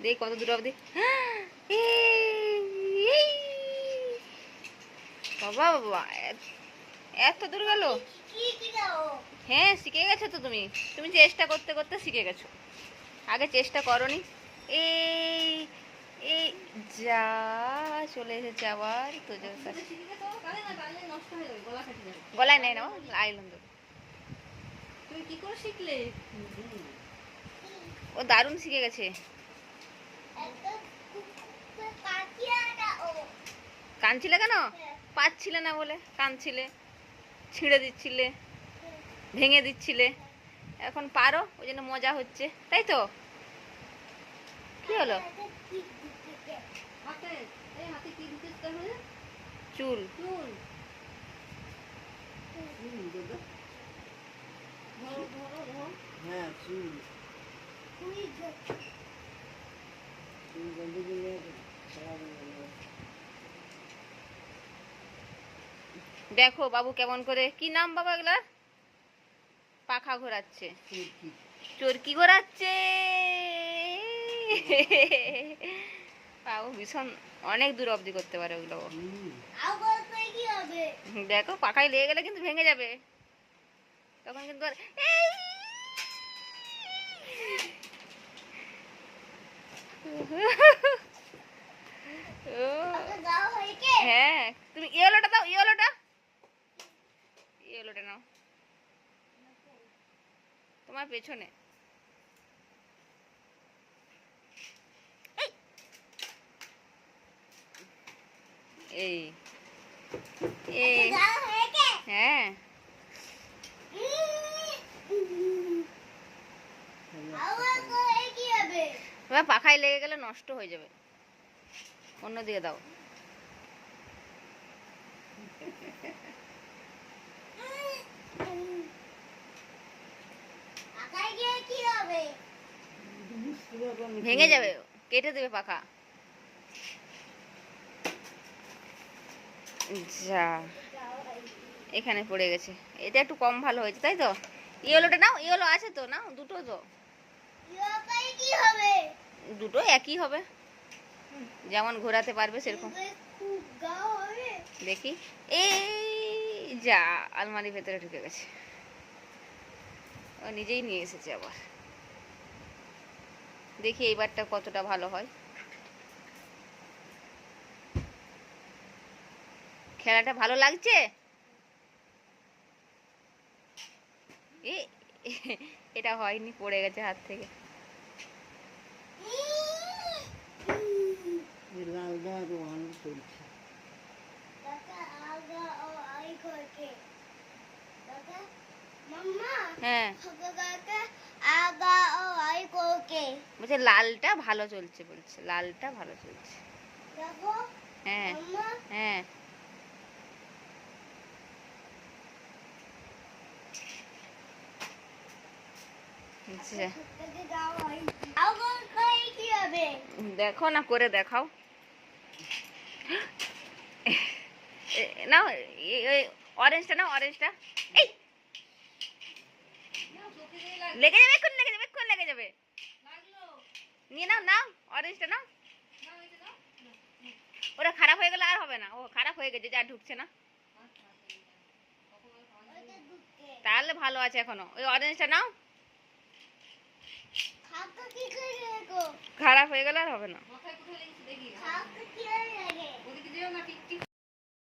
দেখ কত দূর অবধি। বাবা বাবা, এত দূর গেল। হ্যাঁ শিখে গেছো তো তুমি। তুমি চেষ্টা করতে করতে শিখে গেছো, আগে চেষ্টা করনি। এই এই যা চলে এসেছে আবার তোজোর কাছে। গলায় নেই না আইলাম তো। তুমি কি করে শিখলে? ও দারুণ শিখে গেছে। কাঁদছিলে কেন? পাচ্ছিলে না বলে কাঁদছিলে, ছিঁড়ে দিচ্ছিলে, ভেঙে দিচ্ছিলে। এখন পারো, ওই জন্য মজা হচ্ছে, তাই তো? কি হলো? চুল। দেখো বাবু কেমন করে, কি নাম বাবা এগুলার? পাখা ঘোরাচ্ছে, চরকি ঘোরাচ্ছে। বাবু ভীষণ অনেক দূর অবধি করতে পারে ওগুলো। দেখো পাখায় লেগে গেলে কিন্তু ভেঙে যাবে, তখন কিন্তু আর হ্যাঁ তুমি ইয়েলোটা দাও, ইয়েলোটা ইয়েলোটা নাও, তোমার পেছনে। এই এই হ্যাঁ তোমার পাখায় লেগে গেলে নষ্ট হয়ে যাবে, অন্য দিকে দাও। ভেঙে যাবে, কেটে দেবে পাখা। যা এখানে পড়ে গেছে, এটা একটু কম ভালো হয়েছে তাই তো। ইয়েলোটা নাও, ইয়েলো আছে তো, নাও দুটো তো। দুটো একই হবে, যেমন ঘোরাতে পারবে সেরকম। দেখি এই যা আলমারির ভেতরে ঢুকে গেছে, ও নিজেই নিয়ে এসেছে আবার। দেখি এইবারটা কতটা ভালো হয়। খেলাটা ভালো লাগছে? এটা হয়নি, পড়ে গেছে হাত থেকে। হ্যাঁ বলছে লালটা ভালো চলছে, বলছে লালটা ভালো চলছে। হ্যাঁ হ্যাঁ দেখো না, করে দেখাও। নাও অরেঞ্জটা নাও, অরেঞ্জটা। এই লেগে যাবে, এক্ষুনি লেগে যাবে, এক্ষুনি লেগে যাবে। নিয়ে নাও, নাও অরেঞ্জটা নাও। ওটা খারাপ হয়ে গেলে আর হবে না, ও খারাপ হয়ে গেছে, যা ঢুকছে না। তাহলে ভালো আছে এখনো, ওই অরেঞ্জটা নাও। খারাপ হয়ে গেলে আর হবে না।